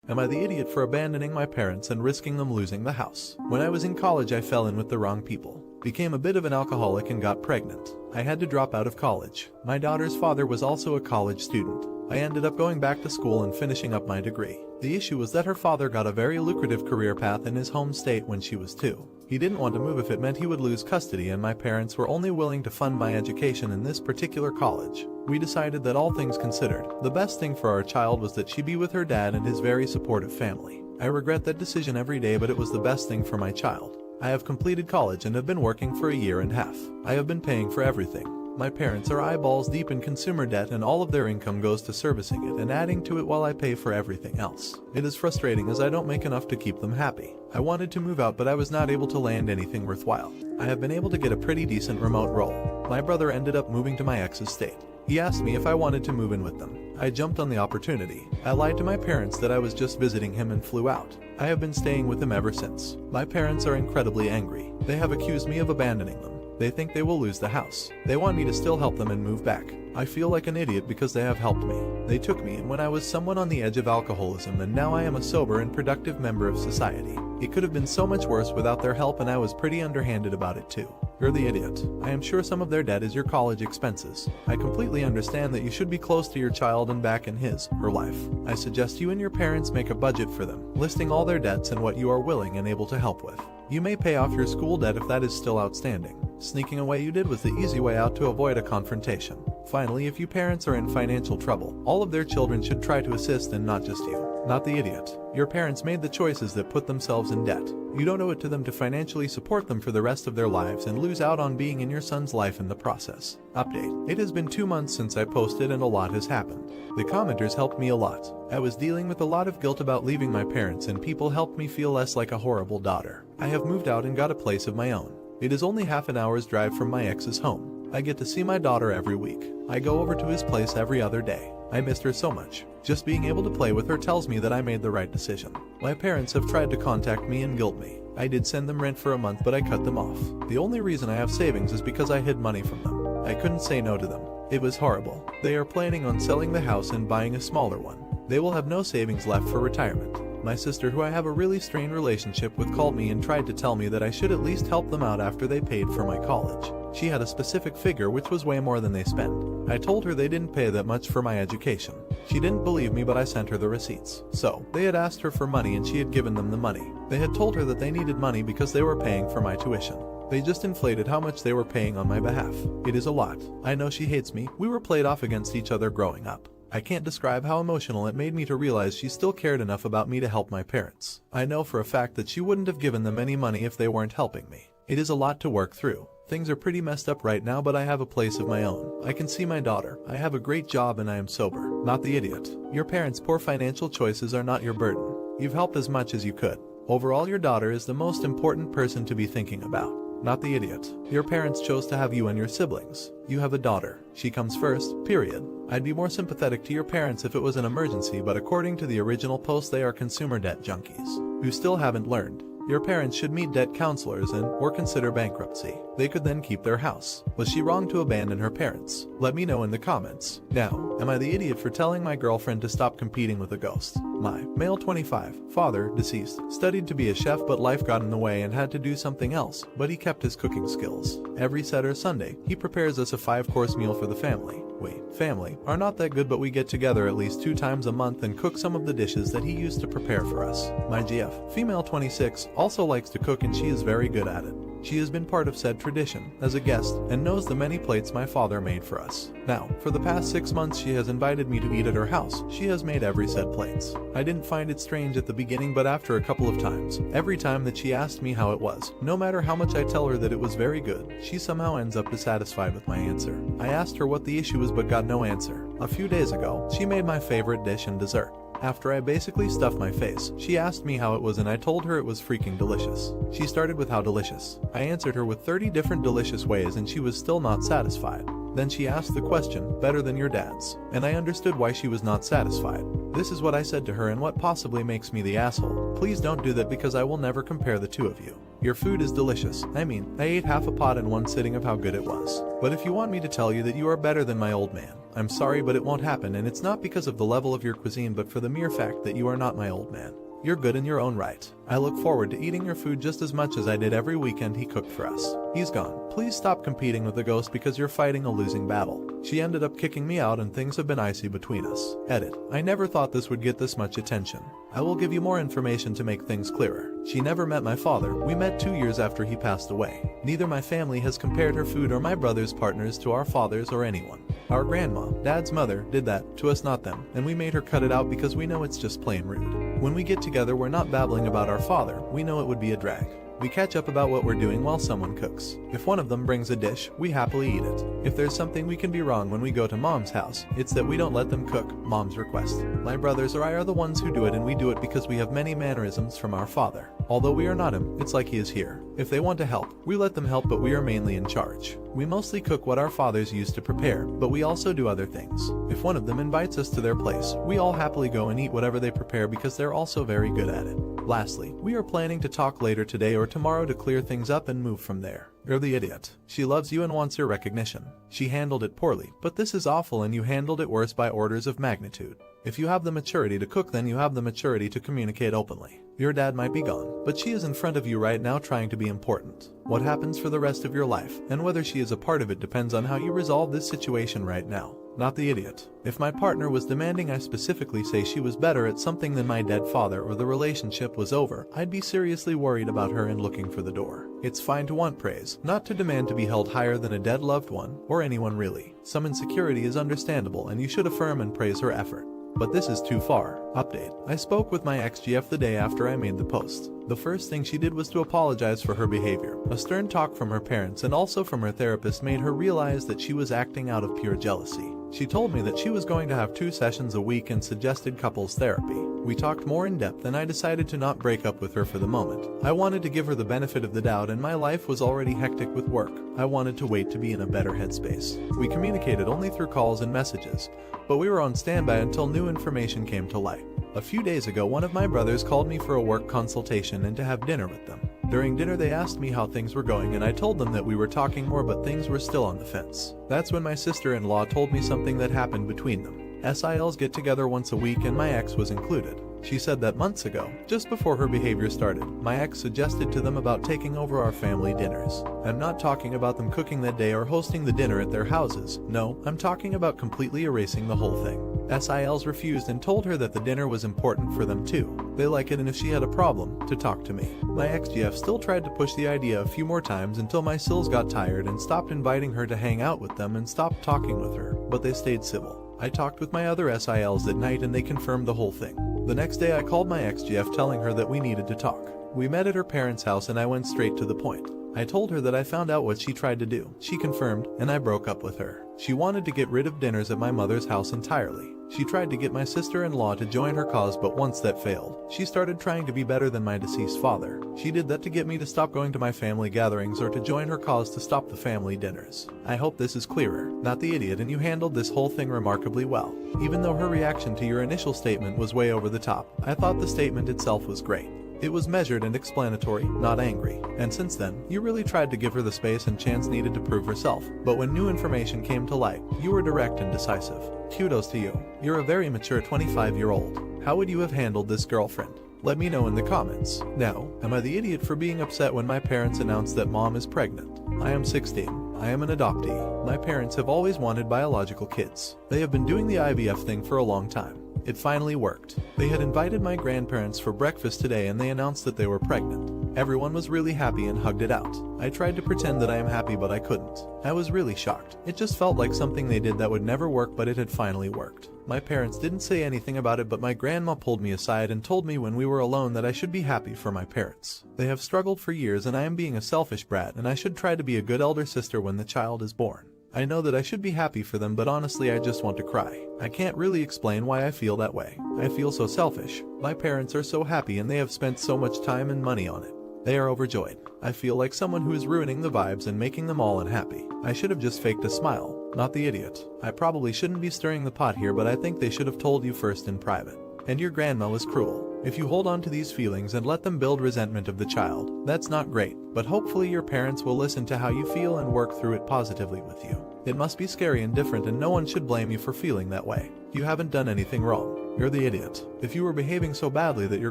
Am I the idiot for abandoning my parents and risking them losing the house? When I was in college, I fell in with the wrong people. Became a bit of an alcoholic and got pregnant. I had to drop out of college. My daughter's father was also a college student. I ended up going back to school and finishing up my degree. The issue was that her father got a very lucrative career path in his home state when she was 2. He didn't want to move if it meant he would lose custody, and my parents were only willing to fund my education in this particular college. We decided that, all things considered, the best thing for our child was that she be with her dad and his very supportive family. I regret that decision every day, but it was the best thing for my child. I have completed college and have been working for a year and a half. I have been paying for everything. My parents are eyeballs deep in consumer debt, and all of their income goes to servicing it and adding to it while I pay for everything else. It is frustrating as I don't make enough to keep them happy. I wanted to move out, but I was not able to land anything worthwhile. I have been able to get a pretty decent remote role. My brother ended up moving to my ex's state. He asked me if I wanted to move in with them. I jumped on the opportunity. I lied to my parents that I was just visiting him and flew out. I have been staying with him ever since. My parents are incredibly angry. They have accused me of abandoning them. They think they will lose the house. They want me to still help them and move back. I feel like an idiot because they have helped me. They took me in when I was someone on the edge of alcoholism, and now I am a sober and productive member of society. It could have been so much worse without their help, and I was pretty underhanded about it too. You're the idiot. I am sure some of their debt is your college expenses. I completely understand that you should be close to your child and back in his/her life. I suggest you and your parents make a budget for them, listing all their debts and what you are willing and able to help with. You may pay off your school debt if that is still outstanding. Sneaking away you did was the easy way out to avoid a confrontation. Finally, if you parents are in financial trouble, all of their children should try to assist and not just you. Not the idiot. Your parents made the choices that put themselves in debt. You don't owe it to them to financially support them for the rest of their lives and lose out on being in your son's life in the process. Update. It has been 2 months since I posted and a lot has happened. The commenters helped me a lot. I was dealing with a lot of guilt about leaving my parents, and people helped me feel less like a horrible daughter. I have moved out and got a place of my own. It is only half an hour's drive from my ex's home. I get to see my daughter every week. I go over to his place every other day. I missed her so much. Just being able to play with her tells me that I made the right decision. My parents have tried to contact me and guilt me. I did send them rent for a month, but I cut them off. The only reason I have savings is because I hid money from them. I couldn't say no to them. It was horrible. They are planning on selling the house and buying a smaller one. They will have no savings left for retirement. My sister, who I have a really strained relationship with, called me and tried to tell me that I should at least help them out after they paid for my college. She had a specific figure, which was way more than they spent. I told her they didn't pay that much for my education. She didn't believe me, but I sent her the receipts. So, they had asked her for money and she had given them the money. They had told her that they needed money because they were paying for my tuition. They just inflated how much they were paying on my behalf. It is a lot. I know she hates me. We were played off against each other growing up. I can't describe how emotional it made me to realize she still cared enough about me to help my parents. I know for a fact that she wouldn't have given them any money if they weren't helping me. It is a lot to work through. Things are pretty messed up right now, but I have a place of my own. I can see my daughter. I have a great job and I am sober. Not the idiot. Your parents' poor financial choices are not your burden. You've helped as much as you could. Overall, your daughter is the most important person to be thinking about. Not the idiot. Your parents chose to have you and your siblings. You have a daughter. She comes first, period. I'd be more sympathetic to your parents if it was an emergency, but according to the original post, they are consumer debt junkies who still haven't learned. Your parents should meet debt counselors or consider bankruptcy. They could then keep their house. Was she wrong to abandon her parents? Let me know in the comments. Now, am I the idiot for telling my girlfriend to stop competing with a ghost? My male 25, father, deceased, studied to be a chef, but life got in the way and had to do something else, but he kept his cooking skills. Every Saturday or Sunday, he prepares us a 5-course meal for the family. We, family, are not that good, but we get together at least 2 times a month and cook some of the dishes that he used to prepare for us. My GF, female 26, also likes to cook and she is very good at it. She has been part of said tradition as a guest and knows the many plates my father made for us. Now, for the past 6 months she has invited me to eat at her house. She has made every said plates. I didn't find it strange at the beginning, but after a couple of times, every time that she asked me how it was, no matter how much I tell her that it was very good, she somehow ends up dissatisfied with my answer. I asked her what the issue was but got no answer. A few days ago, she made my favorite dish and dessert. After I basically stuffed my face, she asked me how it was and I told her it was freaking delicious. She started with how delicious. I answered her with 30 different delicious ways and she was still not satisfied. Then she asked the question, better than your dad's, and I understood why she was not satisfied. This is what I said to her and what possibly makes me the asshole. Please don't do that because I will never compare the two of you. Your food is delicious. I mean, I ate half a pot in one sitting of how good it was. But if you want me to tell you that you are better than my old man, I'm sorry, but it won't happen, and it's not because of the level of your cuisine but for the mere fact that you are not my old man. You're good in your own right. I look forward to eating your food just as much as I did every weekend he cooked for us. He's gone. Please stop competing with the ghost because you're fighting a losing battle. She ended up kicking me out and things have been icy between us. Edit. I never thought this would get this much attention. I will give you more information to make things clearer. She never met my father. We met 2 years after he passed away. Neither my family has compared her food or my brother's partners to our fathers or anyone. Our grandma, Dad's mother, did that to us, not them, and we made her cut it out because we know it's just plain rude. When we get together, we're not babbling about our father. We know it would be a drag. We catch up about what we're doing while someone cooks. If one of them brings a dish, we happily eat it. If there's something we can be wrong when we go to Mom's house, it's that we don't let them cook Mom's request. My brothers or I are the ones who do it, and we do it because we have many mannerisms from our father. Although we are not him, it's like he is here. If they want to help, we let them help, but we are mainly in charge. We mostly cook what our fathers used to prepare, but we also do other things. If one of them invites us to their place, we all happily go and eat whatever they prepare because they're also very good at it. Lastly, we are planning to talk later today or tomorrow to clear things up and move from there. You're the idiot. She loves you and wants your recognition. She handled it poorly, but this is awful and you handled it worse by orders of magnitude. If you have the maturity to cook, then you have the maturity to communicate openly. Your dad might be gone, but she is in front of you right now trying to be important. What happens for the rest of your life, and whether she is a part of it, depends on how you resolve this situation right now. Not the idiot. If my partner was demanding I specifically say she was better at something than my dead father or the relationship was over, I'd be seriously worried about her and looking for the door. It's fine to want praise, not to demand to be held higher than a dead loved one, or anyone really. Some insecurity is understandable and you should affirm and praise her effort. But this is too far. Update. I spoke with my ex-GF the day after I made the post. The first thing she did was to apologize for her behavior. A stern talk from her parents and also from her therapist made her realize that she was acting out of pure jealousy. She told me that she was going to have 2 sessions a week and suggested couples therapy. We talked more in depth and I decided to not break up with her for the moment. I wanted to give her the benefit of the doubt and my life was already hectic with work. I wanted to wait to be in a better headspace. We communicated only through calls and messages, but we were on standby until new information came to light. A few days ago, one of my brothers called me for a work consultation and to have dinner with them. During dinner they asked me how things were going and I told them that we were talking more but things were still on the fence. That's when my sister-in-law told me something that happened between them. SILs get together once a week and my ex was included. She said that months ago, just before her behavior started, my ex suggested to them about taking over our family dinners. I'm not talking about them cooking that day or hosting the dinner at their houses. No, I'm talking about completely erasing the whole thing. SILs refused and told her that the dinner was important for them too. They like it and if she had a problem, to talk to me. My ex-GF still tried to push the idea a few more times until my SILs got tired and stopped inviting her to hang out with them and stopped talking with her, but they stayed civil. I talked with my other SILs that night and they confirmed the whole thing. The next day I called my ex-GF telling her that we needed to talk. We met at her parents' house and I went straight to the point. I told her that I found out what she tried to do. She confirmed, and I broke up with her. She wanted to get rid of dinners at my mother's house entirely. She tried to get my sister-in-law to join her cause, but once that failed, she started trying to be better than my deceased father. She did that to get me to stop going to my family gatherings or to join her cause to stop the family dinners. I hope this is clearer. Not the idiot, and you handled this whole thing remarkably well. Even though her reaction to your initial statement was way over the top, I thought the statement itself was great. It was measured and explanatory, not angry. And since then, you really tried to give her the space and chance needed to prove herself. But when new information came to light, you were direct and decisive. Kudos to you. You're a very mature 25-year-old. How would you have handled this, girlfriend? Let me know in the comments. Now, am I the idiot for being upset when my parents announced that mom is pregnant? I am 16. I am an adoptee. My parents have always wanted biological kids. They have been doing the IVF thing for a long time. It finally worked. They had invited my grandparents for breakfast today and they announced that they were pregnant. Everyone was really happy and hugged it out. I tried to pretend that I am happy but I couldn't. I was really shocked. It just felt like something they did that would never work, but it had finally worked. My parents didn't say anything about it, but my grandma pulled me aside and told me when we were alone that I should be happy for my parents. They have struggled for years and I am being a selfish brat and I should try to be a good elder sister when the child is born. I know that I should be happy for them, but honestly I just want to cry. I can't really explain why I feel that way. I feel so selfish. My parents are so happy and they have spent so much time and money on it. They are overjoyed. I feel like someone who is ruining the vibes and making them all unhappy. I should have just faked a smile. not the idiot. I probably shouldn't be stirring the pot here, but I think they should have told you first in private. And your grandma was cruel. If you hold on to these feelings and let them build resentment of the child, that's not great, but hopefully your parents will listen to how you feel and work through it positively with you. It must be scary and different, and no one should blame you for feeling that way. You haven't done anything wrong. You're the idiot. If you were behaving so badly that your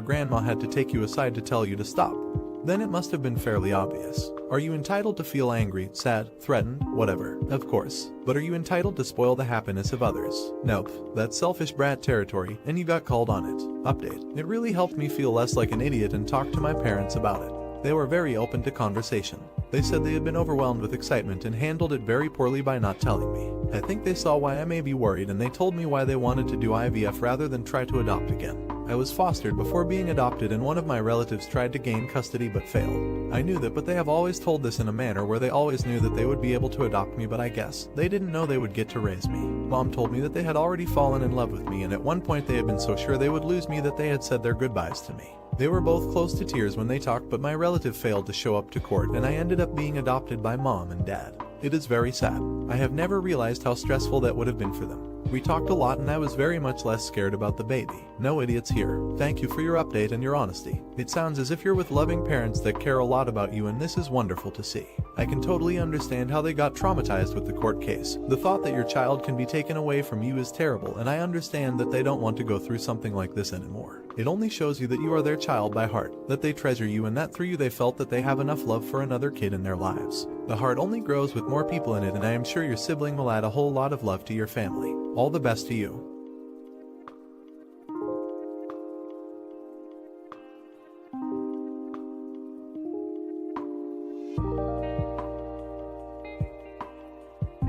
grandma had to take you aside to tell you to stop, then it must have been fairly obvious. Are you entitled to feel angry, sad, threatened, whatever? Of course. But are you entitled to spoil the happiness of others? Nope. That's selfish brat territory, and you got called on it. Update. It really helped me feel less like an idiot and talk to my parents about it. They were very open to conversation. They said they had been overwhelmed with excitement and handled it very poorly by not telling me. I think they saw why I may be worried, and they told me why they wanted to do IVF rather than try to adopt again. I was fostered before being adopted, and one of my relatives tried to gain custody but failed. I knew that, but they have always told this in a manner where they always knew that they would be able to adopt me, but I guess they didn't know they would get to raise me. Mom told me that they had already fallen in love with me, and at one point they had been so sure they would lose me that they had said their goodbyes to me. They were both close to tears when they talked, but my relative failed to show up to court, and I ended up being adopted by mom and dad. It is very sad. I have never realized how stressful that would have been for them. We talked a lot, and I was very much less scared about the baby. No idiots here. Thank you for your update and your honesty. It sounds as if you're with loving parents that care a lot about you, and this is wonderful to see. I can totally understand how they got traumatized with the court case. The thought that your child can be taken away from you is terrible, and I understand that they don't want to go through something like this anymore. It only shows you that you are their child by heart, that they treasure you, and that through you they felt that they have enough love for another kid in their lives. The heart only grows with more people in it, and I am sure your sibling will add a whole lot of love to your family. All the best to you.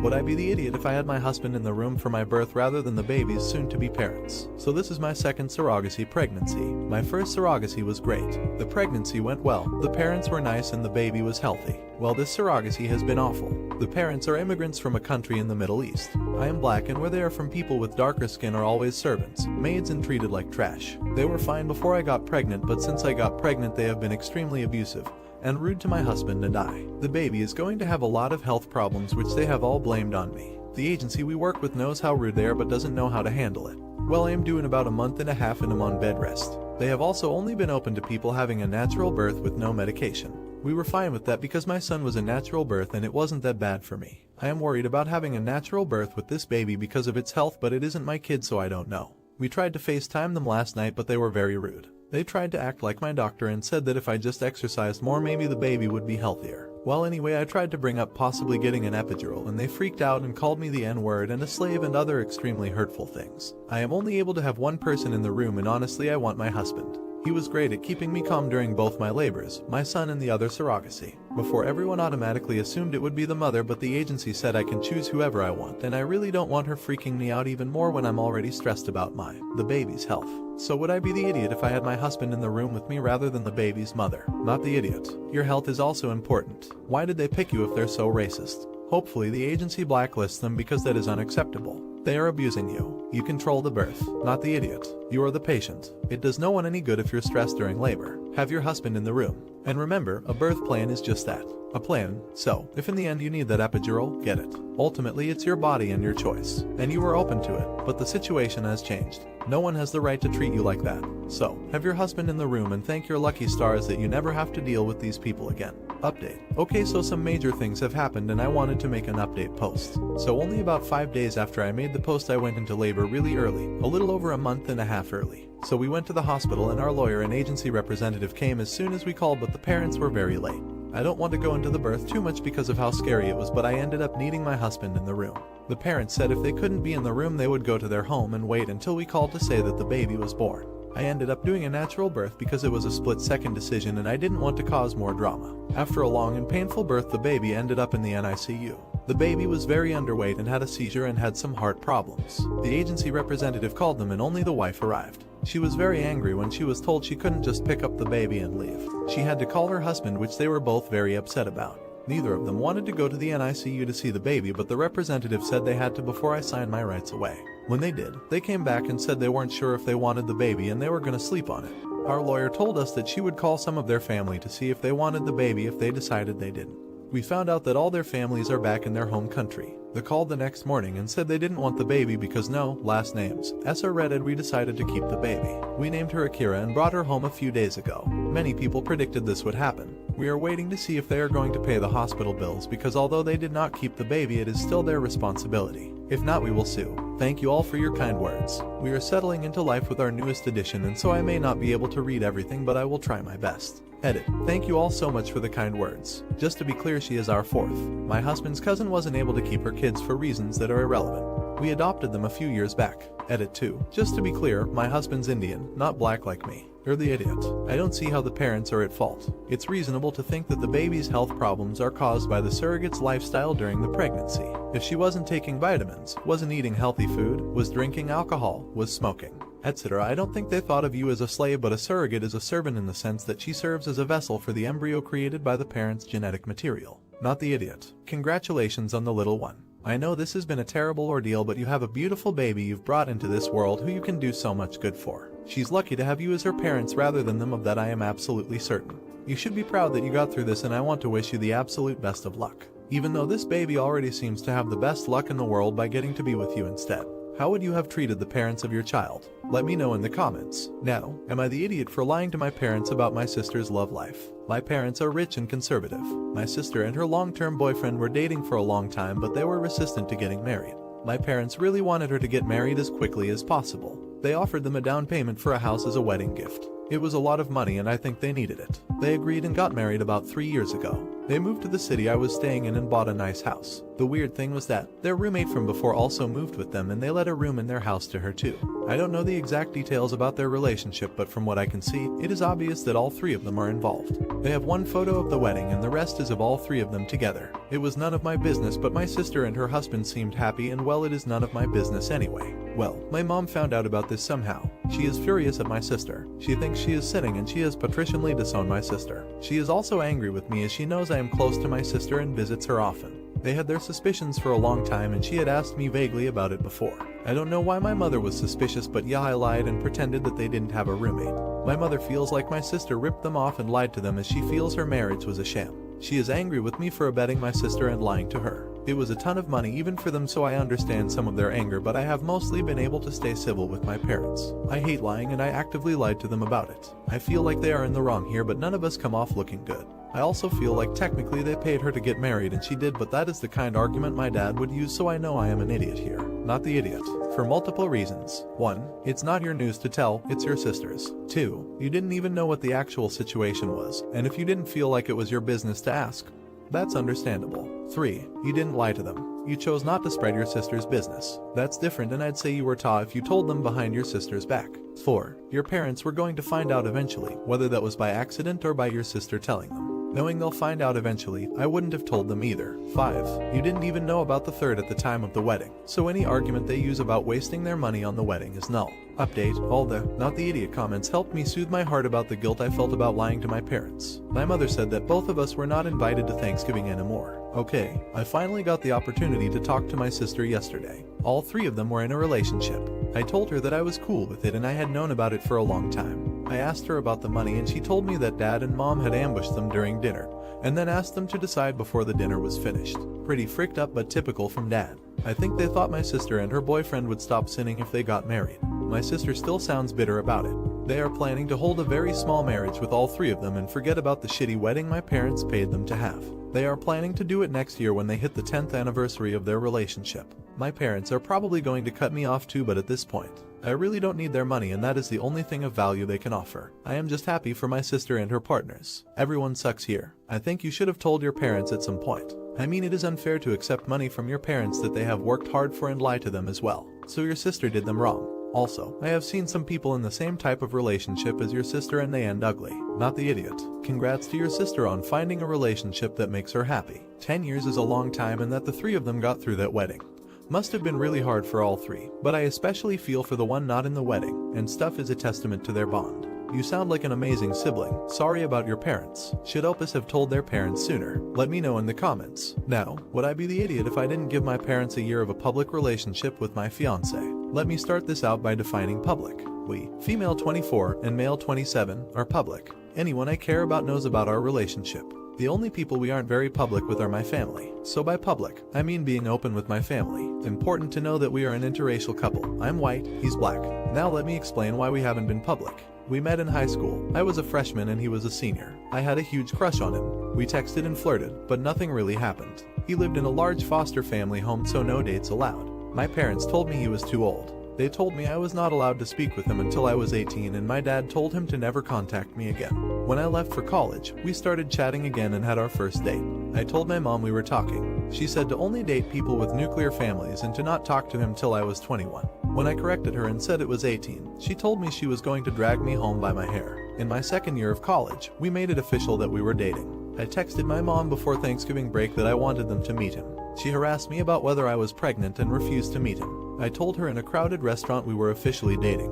Would I be the idiot if I had my husband in the room for my birth rather than the baby's soon-to-be parents? So this is my second surrogacy pregnancy. My first surrogacy was great. The pregnancy went well, the parents were nice, and the baby was healthy. Well, this surrogacy has been awful. The parents are immigrants from a country in the Middle East. I am black, and where they are from, people with darker skin are always servants, maids, and treated like trash. They were fine before I got pregnant, but since I got pregnant they have been extremely abusive and rude to my husband and I. The baby is going to have a lot of health problems, which they have all blamed on me. The agency we work with knows how rude they are but doesn't know how to handle it. Well, I am due in about a month and a half and I'm on bed rest. They have also only been open to people having a natural birth with no medication. We were fine with that because my son was a natural birth and it wasn't that bad for me. I am worried about having a natural birth with this baby because of its health, but it isn't my kid, so I don't know. We tried to FaceTime them last night, but they were very rude. They tried to act like my doctor and said that if I just exercised more, maybe the baby would be healthier. Well, anyway, I tried to bring up possibly getting an epidural, and they freaked out and called me the N-word and a slave and other extremely hurtful things. I am only able to have one person in the room, and honestly I want my husband. He was great at keeping me calm during both my labors, my son and the other surrogacy. Before, everyone automatically assumed it would be the mother, but the agency said I can choose whoever I want, and I really don't want her freaking me out even more when I'm already stressed about the baby's health. So would I be the idiot if I had my husband in the room with me rather than the baby's mother? Not the idiot. Your health is also important. Why did they pick you if they're so racist? Hopefully the agency blacklists them because that is unacceptable. They are abusing you. You control the birth, not the idiot. You are the patient. It does no one any good if you're stressed during labor. Have your husband in the room. And remember, a birth plan is just that. A plan. So, if in the end you need that epidural, get it. Ultimately, it's your body and your choice. And you were open to it, but the situation has changed. No one has the right to treat you like that. So, have your husband in the room and thank your lucky stars that you never have to deal with these people again. Update. Okay, so some major things have happened and I wanted to make an update post. So only about 5 days after I made the post I went into labor really early, a little over a month and a half early. So we went to the hospital and our lawyer and agency representative came as soon as we called, but the parents were very late. I don't want to go into the birth too much because of how scary it was, but I ended up needing my husband in the room. The parents said if they couldn't be in the room they would go to their home and wait until we called to say that the baby was born. I ended up doing a natural birth because it was a split-second decision and I didn't want to cause more drama. After a long and painful birth, the baby ended up in the NICU. The baby was very underweight and had a seizure and had some heart problems. The agency representative called them and only the wife arrived. She was very angry when she was told she couldn't just pick up the baby and leave. She had to call her husband, which they were both very upset about. Neither of them wanted to go to the NICU to see the baby, but the representative said they had to before I signed my rights away. When they did, they came back and said they weren't sure if they wanted the baby and they were going to sleep on it. Our lawyer told us that she would call some of their family to see if they wanted the baby if they decided they didn't. We found out that all their families are back in their home country. They called the next morning and said they didn't want the baby because no last names. As I read it, we decided to keep the baby. We named her Akira and brought her home a few days ago. Many people predicted this would happen. We are waiting to see if they are going to pay the hospital bills because although they did not keep the baby, it is still their responsibility. If not, we will sue. Thank you all for your kind words. We are settling into life with our newest addition, and so I may not be able to read everything, but I will try my best. Edit. Thank you all so much for the kind words. Just to be clear, she is our fourth. My husband's cousin wasn't able to keep her kids for reasons that are irrelevant. We adopted them a few years back. Edit 2. Just to be clear, my husband's Indian, not black like me. You're the idiot. I don't see how the parents are at fault. It's reasonable to think that the baby's health problems are caused by the surrogate's lifestyle during the pregnancy. If she wasn't taking vitamins, wasn't eating healthy food, was drinking alcohol, was smoking, etc., I don't think they thought of you as a slave, but a surrogate is a servant in the sense that she serves as a vessel for the embryo created by the parent's genetic material. Not the idiot. Congratulations on the little one. I know this has been a terrible ordeal, but you have a beautiful baby you've brought into this world who you can do so much good for. She's lucky to have you as her parents rather than them, of that I am absolutely certain. You should be proud that you got through this, and I want to wish you the absolute best of luck. Even though this baby already seems to have the best luck in the world by getting to be with you instead. How would you have treated the parents of your child? Let me know in the comments. Now, am I the idiot for lying to my parents about my sister's love life? My parents are rich and conservative. My sister and her long-term boyfriend were dating for a long time, but they were resistant to getting married. My parents really wanted her to get married as quickly as possible. They offered them a down payment for a house as a wedding gift. It was a lot of money and I think they needed it. They agreed and got married about 3 years ago. They moved to the city I was staying in and bought a nice house. The weird thing was that their roommate from before also moved with them, and they let a room in their house to her too. I don't know the exact details about their relationship, but from what I can see, it is obvious that all three of them are involved. They have one photo of the wedding and the rest is of all three of them together. It was none of my business, but my sister and her husband seemed happy, and well, it is none of my business anyway. Well, my mom found out about this somehow. She is furious at my sister. She thinks she is sinning and she has patricianly disowned my sister. She is also angry with me as she knows I am close to my sister and visits her often. They had their suspicions for a long time and she had asked me vaguely about it before. I don't know why my mother was suspicious, but yeah, I lied and pretended that they didn't have a roommate. My mother feels like my sister ripped them off and lied to them as she feels her marriage was a sham. She is angry with me for abetting my sister and lying to her. It was a ton of money even for them, so I understand some of their anger, but I have mostly been able to stay civil with my parents. I hate lying and I actively lied to them about it. I feel like they are in the wrong here, but none of us come off looking good. I also feel like technically they paid her to get married and she did, but that is the kind of argument my dad would use, so I know I am an idiot here. Not the idiot. For multiple reasons. 1. It's not your news to tell, it's your sister's. 2. You didn't even know what the actual situation was, and if you didn't feel like it was your business to ask, that's understandable. 3. You didn't lie to them. You chose not to spread your sister's business. That's different, and I'd say you were taught if you told them behind your sister's back. 4. Your parents were going to find out eventually, whether that was by accident or by your sister telling them. Knowing they'll find out eventually, I wouldn't have told them either. 5. You didn't even know about the third at the time of the wedding, so any argument they use about wasting their money on the wedding is null. Update, all the not the idiot comments helped me soothe my heart about the guilt I felt about lying to my parents. My mother said that both of us were not invited to Thanksgiving anymore. Okay, I finally got the opportunity to talk to my sister yesterday. All three of them were in a relationship. I told her that I was cool with it and I had known about it for a long time. I asked her about the money and she told me that dad and mom had ambushed them during dinner, and then asked them to decide before the dinner was finished. Pretty fricked up, but typical from dad. I think they thought my sister and her boyfriend would stop sinning if they got married. My sister still sounds bitter about it. They are planning to hold a very small marriage with all three of them and forget about the shitty wedding my parents paid them to have. They are planning to do it next year when they hit the 10th anniversary of their relationship. My parents are probably going to cut me off too, but at this point, I really don't need their money, and that is the only thing of value they can offer. I am just happy for my sister and her partners. Everyone sucks here. I think you should have told your parents at some point. I mean, it is unfair to accept money from your parents that they have worked hard for and lie to them as well. So your sister did them wrong. Also, I have seen some people in the same type of relationship as your sister and they end ugly. Not the idiot. Congrats to your sister on finding a relationship that makes her happy. 10 years is a long time, and that the three of them got through that wedding must have been really hard for all three, but I especially feel for the one not in the wedding, and stuff is a testament to their bond. You sound like an amazing sibling. Sorry about your parents. Should Opus have told their parents sooner? Let me know in the comments. Now, would I be the idiot if I didn't give my parents a year of a public relationship with my fiance? Let me start this out by defining public. We, female 24 and male 27, are public. Anyone I care about knows about our relationship. The only people we aren't very public with are my family. So by public, I mean being open with my family. Important to know that we are an interracial couple. I'm white, he's black. Now let me explain why we haven't been public. We met in high school. I was a freshman and he was a senior. I had a huge crush on him. We texted and flirted, but nothing really happened. He lived in a large foster family home, so no dates allowed. My parents told me he was too old. They told me I was not allowed to speak with him until I was 18, and my dad told him to never contact me again. When I left for college, we started chatting again and had our first date. I told my mom we were talking. She said to only date people with nuclear families and to not talk to him till I was 21. When I corrected her and said it was 18, she told me she was going to drag me home by my hair. In my second year of college, we made it official that we were dating. I texted my mom before Thanksgiving break that I wanted them to meet him. She harassed me about whether I was pregnant and refused to meet him. I told her in a crowded restaurant we were officially dating,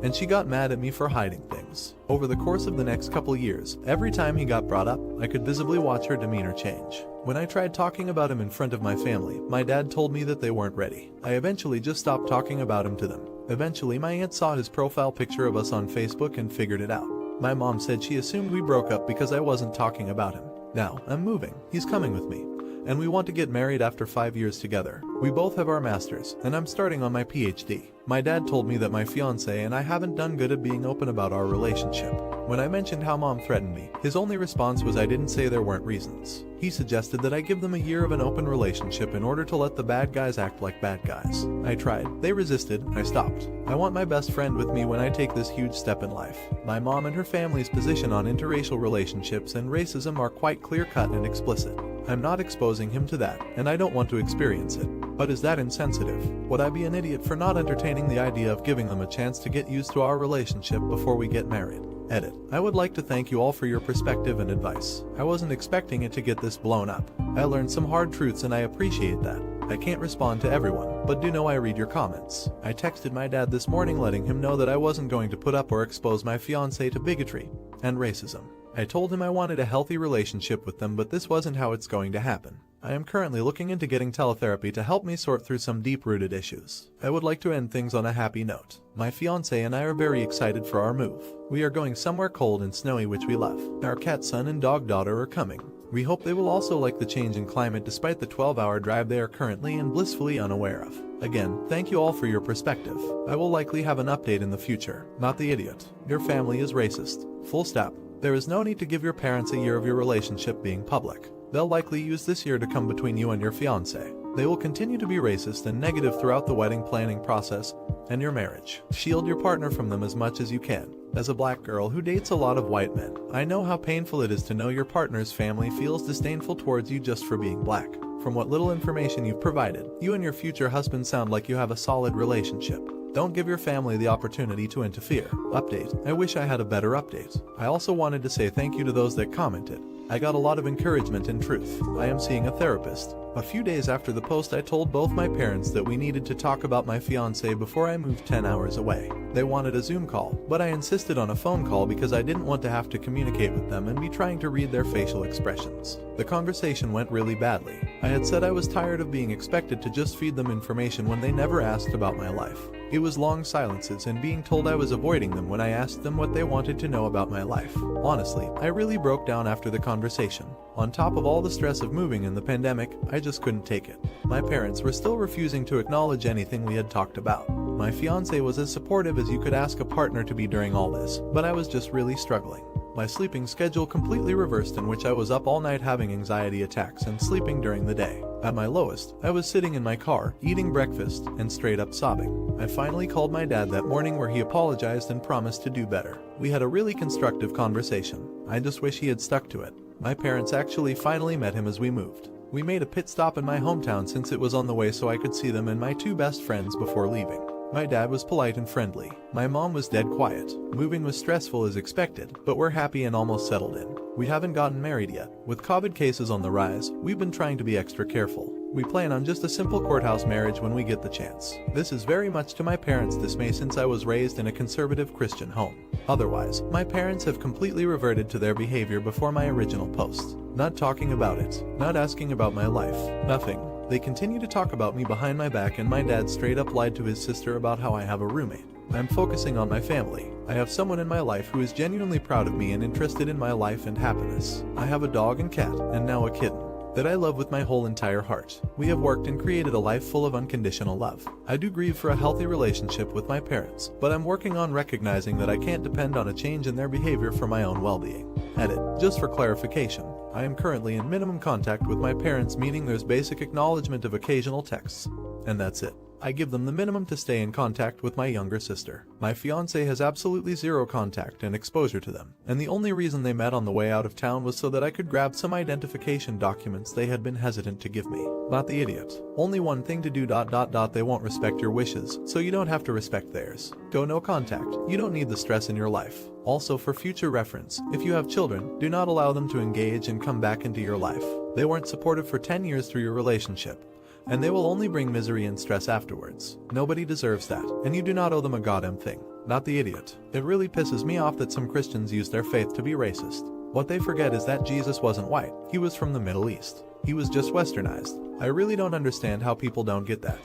and she got mad at me for hiding things. Over the course of the next couple years, every time he got brought up, I could visibly watch her demeanor change. When I tried talking about him in front of my family, my dad told me that they weren't ready. I eventually just stopped talking about him to them. Eventually, my aunt saw his profile picture of us on Facebook and figured it out. My mom said she assumed we broke up because I wasn't talking about him. Now, I'm moving. He's coming with me. And we want to get married after 5 years together. We both have our masters, and I'm starting on my PhD. My dad told me that my fiance and I haven't done good at being open about our relationship. When I mentioned how mom threatened me, his only response was I didn't say there weren't reasons. He suggested that I give them a year of an open relationship in order to let the bad guys act like bad guys. I tried. They resisted. I stopped. I want my best friend with me when I take this huge step in life. My mom and her family's position on interracial relationships and racism are quite clear-cut and explicit. I'm not exposing him to that, and I don't want to experience it. But is that insensitive? Would I be an idiot for not entertaining the idea of giving them a chance to get used to our relationship before we get married? Edit. I would like to thank you all for your perspective and advice. I wasn't expecting it to get this blown up. I learned some hard truths and I appreciate that. I can't respond to everyone, but do know I read your comments. I texted my dad this morning letting him know that I wasn't going to put up or expose my fiancé to bigotry and racism. I told him I wanted a healthy relationship with them, but this wasn't how it's going to happen. I am currently looking into getting teletherapy to help me sort through some deep-rooted issues. I would like to end things on a happy note. My fiancé and I are very excited for our move. We are going somewhere cold and snowy, which we love. Our cat son and dog daughter are coming. We hope they will also like the change in climate despite the 12-hour drive they are currently and blissfully unaware of. Again, thank you all for your perspective. I will likely have an update in the future. Not the idiot. Your family is racist. Full stop. There is no need to give your parents a year of your relationship being public. They'll likely use this year to come between you and your fiancé. They will continue to be racist and negative throughout the wedding planning process and your marriage. Shield your partner from them as much as you can. As a black girl who dates a lot of white men, I know how painful it is to know your partner's family feels disdainful towards you just for being black. From what little information you've provided, you and your future husband sound like you have a solid relationship. Don't give your family the opportunity to interfere. Update. I wish I had a better update. I also wanted to say thank you to those that commented. I got a lot of encouragement and truth. I am seeing a therapist. A few days after the post, I told both my parents that we needed to talk about my fiancé before I moved 10 hours away. They wanted a Zoom call, but I insisted on a phone call because I didn't want to have to communicate with them and be trying to read their facial expressions. The conversation went really badly. I had said I was tired of being expected to just feed them information when they never asked about my life. It was long silences and being told I was avoiding them when I asked them what they wanted to know about my life. Honestly, I really broke down after the conversation. On top of all the stress of moving in the pandemic, I just couldn't take it. My parents were still refusing to acknowledge anything we had talked about. My fiancé was as supportive as you could ask a partner to be during all this, but I was just really struggling. My sleeping schedule completely reversed, in which I was up all night having anxiety attacks and sleeping during the day. At my lowest, I was sitting in my car, eating breakfast, and straight up sobbing. I finally called my dad that morning where he apologized and promised to do better. We had a really constructive conversation. I just wish he had stuck to it. My parents actually finally met him as we moved. We made a pit stop in my hometown since it was on the way so I could see them and my two best friends before leaving. My dad was polite and friendly. My mom was dead quiet. Moving was stressful as expected, but we're happy and almost settled in. We haven't gotten married yet. With COVID cases on the rise, we've been trying to be extra careful. We plan on just a simple courthouse marriage when we get the chance. This is very much to my parents' dismay since I was raised in a conservative Christian home. Otherwise, my parents have completely reverted to their behavior before my original post. Not talking about it, not asking about my life, nothing. They continue to talk about me behind my back, and my dad straight up lied to his sister about how I have a roommate. I'm focusing on my family. I have someone in my life who is genuinely proud of me and interested in my life and happiness. I have a dog and cat, and now a kitten, that I love with my whole entire heart. We have worked and created a life full of unconditional love. I do grieve for a healthy relationship with my parents, but I'm working on recognizing that I can't depend on a change in their behavior for my own well-being. Edit. Just for clarification, I am currently in minimum contact with my parents, meaning there's basic acknowledgement of occasional texts, and that's it. I give them the minimum to stay in contact with my younger sister. My fiance has absolutely zero contact and exposure to them, and the only reason they met on the way out of town was so that I could grab some identification documents they had been hesitant to give me. Not the idiot. Only one thing to do ... They won't respect your wishes, so you don't have to respect theirs. Go no contact. You don't need the stress in your life. Also, for future reference, if you have children, do not allow them to engage and come back into your life. They weren't supportive for 10 years through your relationship, and they will only bring misery and stress afterwards. Nobody deserves that, and you do not owe them a goddamn thing. Not the idiot. It really pisses me off that some Christians use their faith to be racist. What they forget is that Jesus wasn't white. He was from the Middle East. He was just westernized. I really don't understand how people don't get that.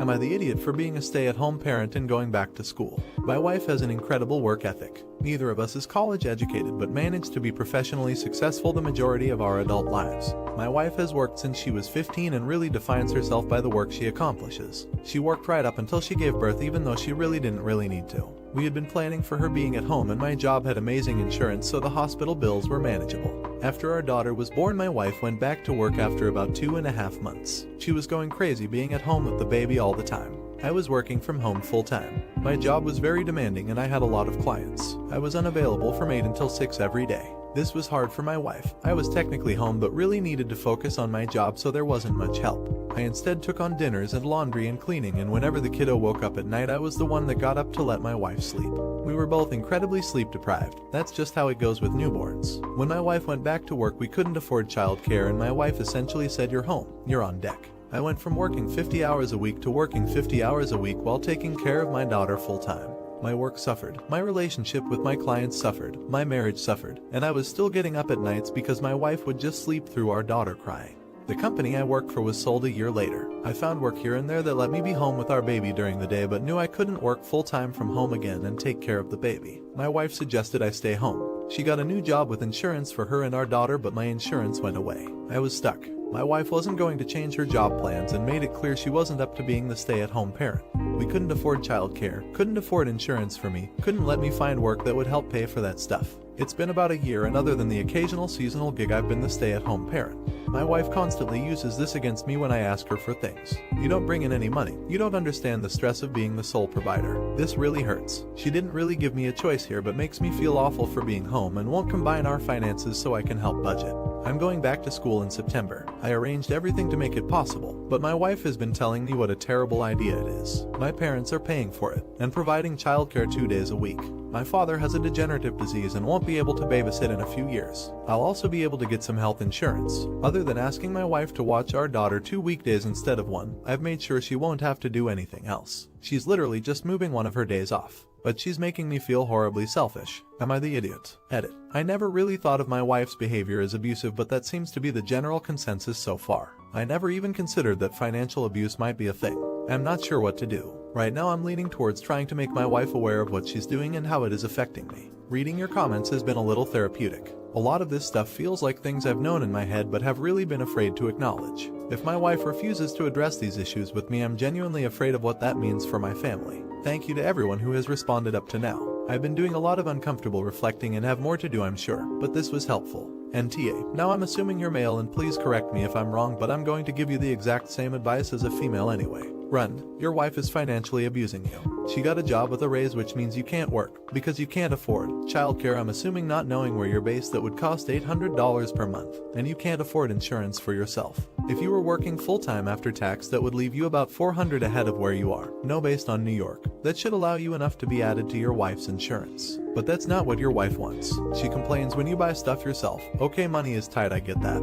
Am I the idiot for being a stay-at-home parent and going back to school? My wife has an incredible work ethic. Neither of us is college educated but managed to be professionally successful the majority of our adult lives. My wife has worked since she was 15 and really defines herself by the work she accomplishes. She worked right up until she gave birth, even though she didn't really need to. We had been planning for her being at home, and my job had amazing insurance, so the hospital bills were manageable. After our daughter was born, my wife went back to work after about 2.5 months. She was going crazy being at home with the baby all the time. I was working from home full-time. My job was very demanding and I had a lot of clients. I was unavailable from 8 until 6 every day. This was hard for my wife. I was technically home but really needed to focus on my job, so there wasn't much help. I instead took on dinners and laundry and cleaning, and whenever the kiddo woke up at night, I was the one that got up to let my wife sleep. We were both incredibly sleep deprived. That's just how it goes with newborns. When my wife went back to work, we couldn't afford childcare, and my wife essentially said, "You're home. You're on deck." I went from working 50 hours a week to working 50 hours a week while taking care of my daughter full-time. My work suffered, my relationship with my clients suffered, my marriage suffered, and I was still getting up at nights because my wife would just sleep through our daughter crying. The company I worked for was sold a year later. I found work here and there that let me be home with our baby during the day, but knew I couldn't work full-time from home again and take care of the baby. My wife suggested I stay home. She got a new job with insurance for her and our daughter, but my insurance went away. I was stuck. My wife wasn't going to change her job plans and made it clear she wasn't up to being the stay-at-home parent. We couldn't afford childcare, couldn't afford insurance for me, couldn't let me find work that would help pay for that stuff. It's been about a year, and other than the occasional seasonal gig, I've been the stay-at-home parent. My wife constantly uses this against me when I ask her for things. "You don't bring in any money. You don't understand the stress of being the sole provider." This really hurts. She didn't really give me a choice here, but makes me feel awful for being home and won't combine our finances so I can help budget. I'm going back to school in September. I arranged everything to make it possible, but my wife has been telling me what a terrible idea it is. My parents are paying for it and providing childcare 2 days a week. My father has a degenerative disease and won't be able to babysit in a few years. I'll also be able to get some health insurance. Other than asking my wife to watch our daughter 2 weekdays instead of 1, I've made sure she won't have to do anything else. She's literally just moving one of her days off. But she's making me feel horribly selfish. Am I the idiot? Edit. I never really thought of my wife's behavior as abusive, but that seems to be the general consensus so far. I never even considered that financial abuse might be a thing. I'm not sure what to do. Right now I'm leaning towards trying to make my wife aware of what she's doing and how it is affecting me. Reading your comments has been a little therapeutic. A lot of this stuff feels like things I've known in my head but have really been afraid to acknowledge. If my wife refuses to address these issues with me, I'm genuinely afraid of what that means for my family. Thank you to everyone who has responded up to now. I've been doing a lot of uncomfortable reflecting and have more to do, I'm sure, but this was helpful. NTA. Now I'm assuming you're male, and please correct me if I'm wrong, but I'm going to give you the exact same advice as a female anyway. Run. Your wife is financially abusing you. She got a job with a raise, which means you can't work because you can't afford childcare. I'm assuming, not knowing where you're based, that would cost $800 per month, and you can't afford insurance for yourself. If you were working full-time after tax, that would leave you about $400 ahead of where you are. No, based on New York. That should allow you enough to be added to your wife's insurance. But that's not what your wife wants. She complains when you buy stuff yourself. Okay, money is tight, I get that.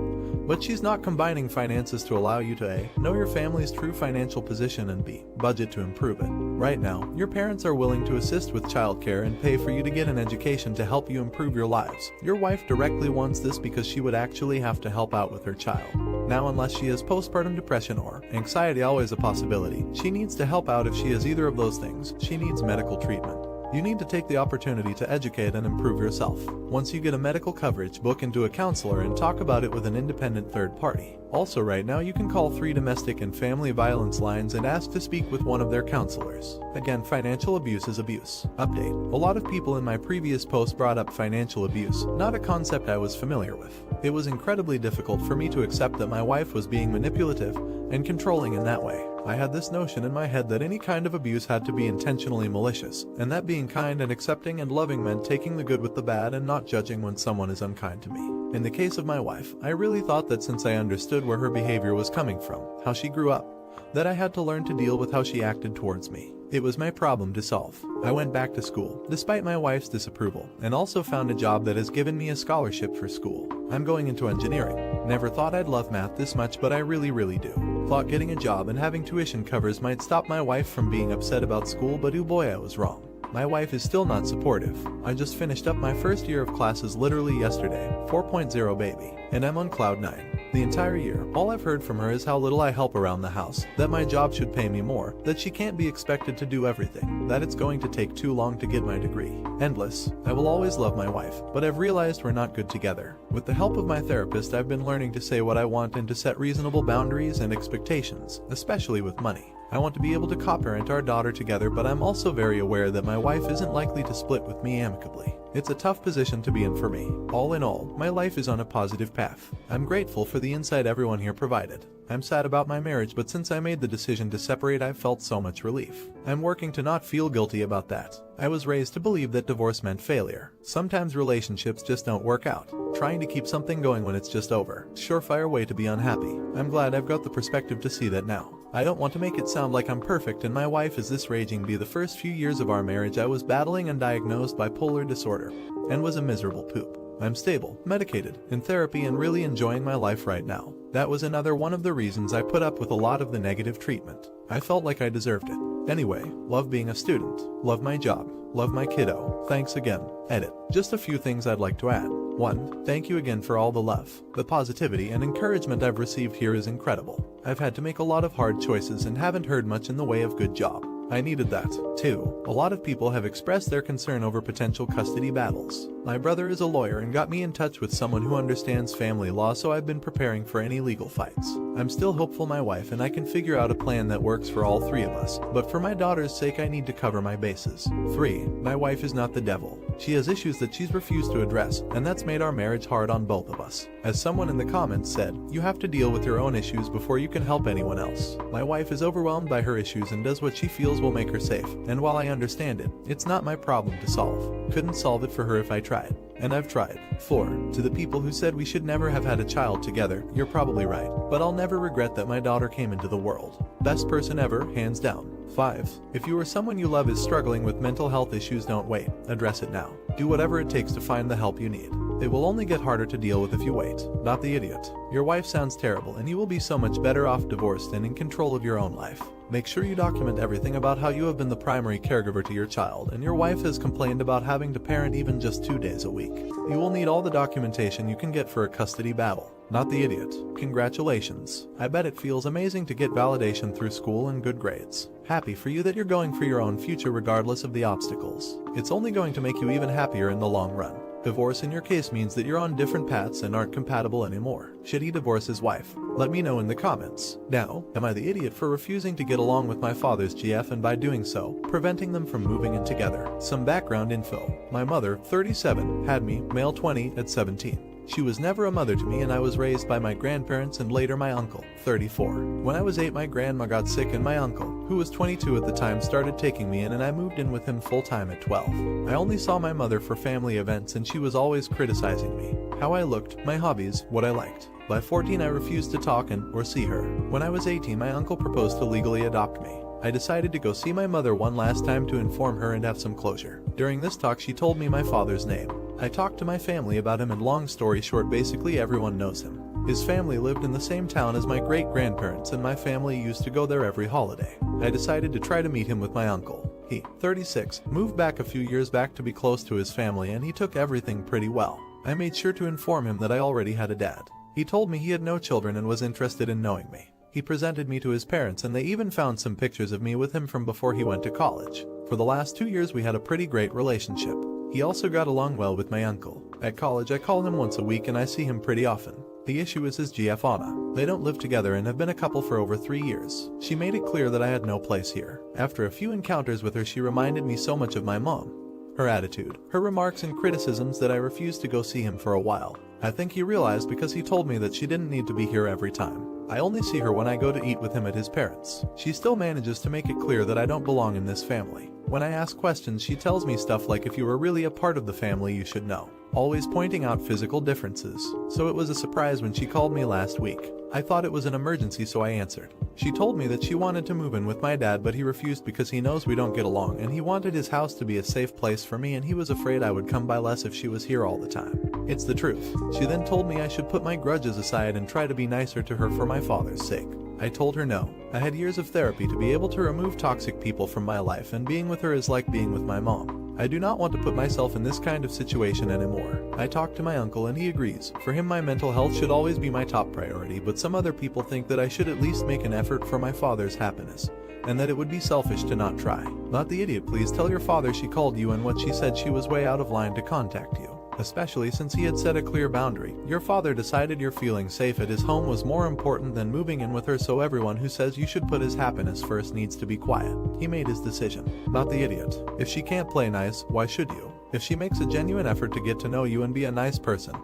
But she's not combining finances to allow you to A, know your family's true financial position, and B, budget to improve it. Right now, your parents are willing to assist with childcare and pay for you to get an education to help you improve your lives. Your wife directly wants this because she would actually have to help out with her child. Now, unless she has postpartum depression or anxiety, always a possibility, she needs to help out. If she has either of those things, she needs medical treatment. You need to take the opportunity to educate and improve yourself. Once you get a medical coverage, book into a counselor and talk about it with an independent third party. Also, right now you can call 3 domestic and family violence lines and ask to speak with one of their counselors. Again, financial abuse is abuse. Update. A lot of people in my previous post brought up financial abuse, not a concept I was familiar with. It was incredibly difficult for me to accept that my wife was being manipulative and controlling in that way. I had this notion in my head that any kind of abuse had to be intentionally malicious, and that being kind and accepting and loving meant taking the good with the bad and not judging when someone is unkind to me. In the case of my wife, I really thought that since I understood where her behavior was coming from, how she grew up, that I had to learn to deal with how she acted towards me. It was my problem to solve. I went back to school, despite my wife's disapproval, and also found a job that has given me a scholarship for school. I'm going into engineering. Never thought I'd love math this much, but I really do. Thought getting a job and having tuition covers might stop my wife from being upset about school, but oh boy, I was wrong. My wife is still not supportive. I just finished up my first year of classes literally yesterday, 4.0 baby, and I'm on cloud 9. The entire year, all I've heard from her is how little I help around the house, that my job should pay me more, that she can't be expected to do everything, that it's going to take too long to get my degree. Endless. I will always love my wife, but I've realized we're not good together. With the help of my therapist, I've been learning to say what I want and to set reasonable boundaries and expectations, especially with money. I want to be able to co-parent our daughter together, but I'm also very aware that my wife isn't likely to split with me amicably. It's a tough position to be in for me. All in all, my life is on a positive path. I'm grateful for the insight everyone here provided. I'm sad about my marriage, but since I made the decision to separate, I've felt so much relief. I'm working to not feel guilty about that. I was raised to believe that divorce meant failure. Sometimes relationships just don't work out. Trying to keep something going when it's just over. Surefire way to be unhappy. I'm glad I've got the perspective to see that now. I don't want to make it sound like I'm perfect and my wife is this raging bee. The first few years of our marriage, I was battling undiagnosed bipolar disorder and was a miserable poop. I'm stable, medicated, in therapy, and really enjoying my life right now. That was another one of the reasons I put up with a lot of the negative treatment. I felt like I deserved it. Anyway, love being a student, love my job, love my kiddo. Thanks again. Edit. Just a few things I'd like to add. 1. Thank you again for all the love. The positivity and encouragement I've received here is incredible. I've had to make a lot of hard choices and haven't heard much in the way of good job. I needed that. 2. A lot of people have expressed their concern over potential custody battles. My brother is a lawyer and got me in touch with someone who understands family law, so I've been preparing for any legal fights. I'm still hopeful my wife and I can figure out a plan that works for all 3 of us, but for my daughter's sake I need to cover my bases. 3. My wife is not the devil. She has issues that she's refused to address, and that's made our marriage hard on both of us. As someone in the comments said, you have to deal with your own issues before you can help anyone else. My wife is overwhelmed by her issues and does what she feels will make her safe, and while I understand it, it's not my problem to solve. Couldn't solve it for her if I tried. And I've tried. 4. To the people who said we should never have had a child together, you're probably right, but I'll never regret that my daughter came into the world. Best person ever, hands down. 5. If you or someone you love is struggling with mental health issues, don't wait. Address it now. Do whatever it takes to find the help you need. It will only get harder to deal with if you wait. Not the idiot. Your wife sounds terrible, and you will be so much better off divorced and in control of your own life. Make sure you document everything about how you have been the primary caregiver to your child, and your wife has complained about having to parent even just 2 days a week. You will need all the documentation you can get for a custody battle. Not the idiot. Congratulations. I bet it feels amazing to get validation through school and good grades. Happy for you that you're going for your own future regardless of the obstacles. It's only going to make you even happier in the long run. Divorce in your case means that you're on different paths and aren't compatible anymore. Should he divorce his wife? Let me know in the comments. Now, am I the idiot for refusing to get along with my father's GF and by doing so, preventing them from moving in together? Some background info. My mother, 37, had me, male 20, at 17. She was never a mother to me, and I was raised by my grandparents and later my uncle, 34. When I was 8, my grandma got sick and my uncle, who was 22 at the time, started taking me in, and I moved in with him full-time at 12. I only saw my mother for family events, and she was always criticizing me, how I looked, my hobbies, what I liked. By 14, I refused to talk or see her. When I was 18, my uncle proposed to legally adopt me. I decided to go see my mother one last time to inform her and have some closure. During this talk, she told me my father's name. I talked to my family about him, and long story short, basically everyone knows him. His family lived in the same town as my great-grandparents, and my family used to go there every holiday. I decided to try to meet him with my uncle. He, 36, moved back a few years back to be close to his family, and he took everything pretty well. I made sure to inform him that I already had a dad. He told me he had no children and was interested in knowing me. He presented me to his parents, and they even found some pictures of me with him from before he went to college. For the last 2 years, we had a pretty great relationship. He also got along well with my uncle. At college, I call him once a week and I see him pretty often. The issue is his GF Anna. They don't live together and have been a couple for over 3 years. She made it clear that I had no place here. After a few encounters with her, she reminded me so much of my mom. Her attitude, her remarks and criticisms, that I refused to go see him for a while. I think he realized because he told me that she didn't need to be here every time. I only see her when I go to eat with him at his parents. She still manages to make it clear that I don't belong in this family. When I ask questions, she tells me stuff like, if you were really a part of the family, you should know. Always pointing out physical differences. So it was a surprise when she called me last week. I thought it was an emergency, so I answered. She told me that she wanted to move in with my dad, but he refused because he knows we don't get along, and he wanted his house to be a safe place for me, and he was afraid I would come by less if she was here all the time. It's the truth. She then told me I should put my grudges aside and try to be nicer to her for my father's sake. I told her no. I had years of therapy to be able to remove toxic people from my life, and being with her is like being with my mom. I do not want to put myself in this kind of situation anymore. I talked to my uncle and he agrees. For him, my mental health should always be my top priority, but some other people think that I should at least make an effort for my father's happiness, and that it would be selfish to not try. Not the idiot. Please tell your father she called you, and what she said, she was way out of line to contact you. Especially since he had set a clear boundary. Your father decided your feeling safe at his home was more important than moving in with her, so everyone who says you should put his happiness first needs to be quiet. He made his decision. Not the idiot. If she can't play nice, why should you? If she makes a genuine effort to get to know you and be a nice person,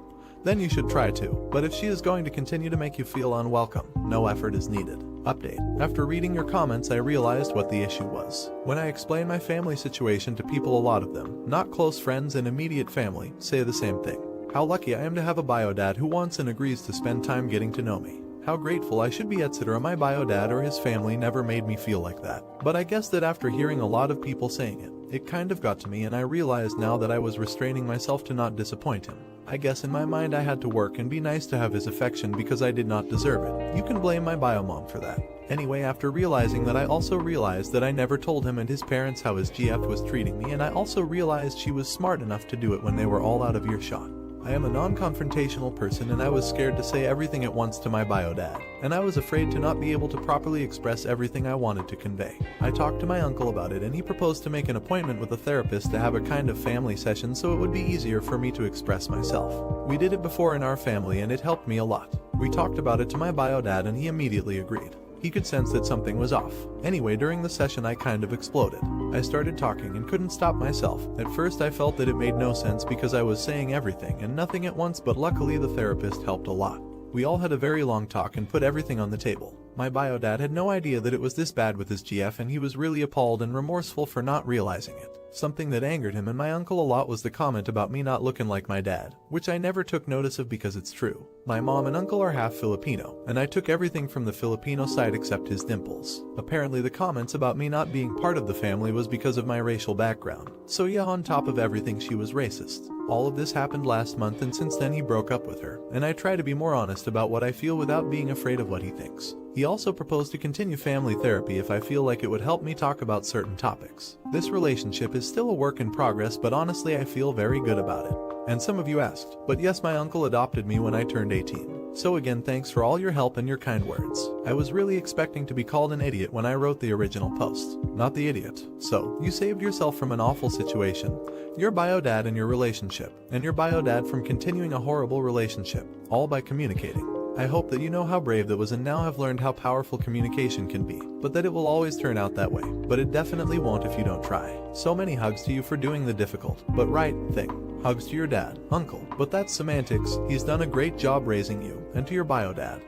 then you should try to. But if she is going to continue to make you feel unwelcome, no effort is needed. Update. After reading your comments, I realized what the issue was. When I explain my family situation to people, a lot of them, not close friends and immediate family, say the same thing. How lucky I am to have a bio dad who wants and agrees to spend time getting to know me. How grateful I should be, etc. My bio dad or his family never made me feel like that. But I guess that after hearing a lot of people saying it, it kind of got to me, and I realized now that I was restraining myself to not disappoint him. I guess in my mind I had to work and be nice to have his affection because I did not deserve it. You can blame my bio mom for that. Anyway, after realizing that, I also realized that I never told him and his parents how his GF was treating me, and I also realized she was smart enough to do it when they were all out of earshot. I am a non-confrontational person, and I was scared to say everything at once to my bio dad, and I was afraid to not be able to properly express everything I wanted to convey. I talked to my uncle about it, and he proposed to make an appointment with a therapist to have a kind of family session so it would be easier for me to express myself. We did it before in our family and it helped me a lot. We talked about it to my bio dad and he immediately agreed. He could sense that something was off. Anyway, during the session I kind of exploded. I started talking and couldn't stop myself. At first I felt that it made no sense because I was saying everything and nothing at once, but luckily the therapist helped a lot. We all had a very long talk and put everything on the table. My bio dad had no idea that it was this bad with his GF, and he was really appalled and remorseful for not realizing it. Something that angered him and my uncle a lot was the comment about me not looking like my dad, which I never took notice of because it's true. My mom and uncle are half Filipino, and I took everything from the Filipino side except his dimples. Apparently the comments about me not being part of the family was because of my racial background. So yeah, on top of everything, she was racist. All of this happened last month, and since then he broke up with her, and I try to be more honest about what I feel without being afraid of what he thinks. He also proposed to continue family therapy if I feel like it would help me talk about certain topics. This relationship is still a work in progress, but honestly I feel very good about it. And some of you asked, but yes, my uncle adopted me when I turned 18. So again, thanks for all your help and your kind words. I was really expecting to be called an idiot when I wrote the original post. Not the idiot. So, you saved yourself from an awful situation, your bio dad and your relationship, and your bio dad from continuing a horrible relationship, all by communicating. I hope that you know how brave that was and now have learned how powerful communication can be, but that it will always turn out that way. But it definitely won't if you don't try. So many hugs to you for doing the difficult, but right thing. Hugs to your dad, uncle. But that's semantics, he's done a great job raising you. And to your bio dad.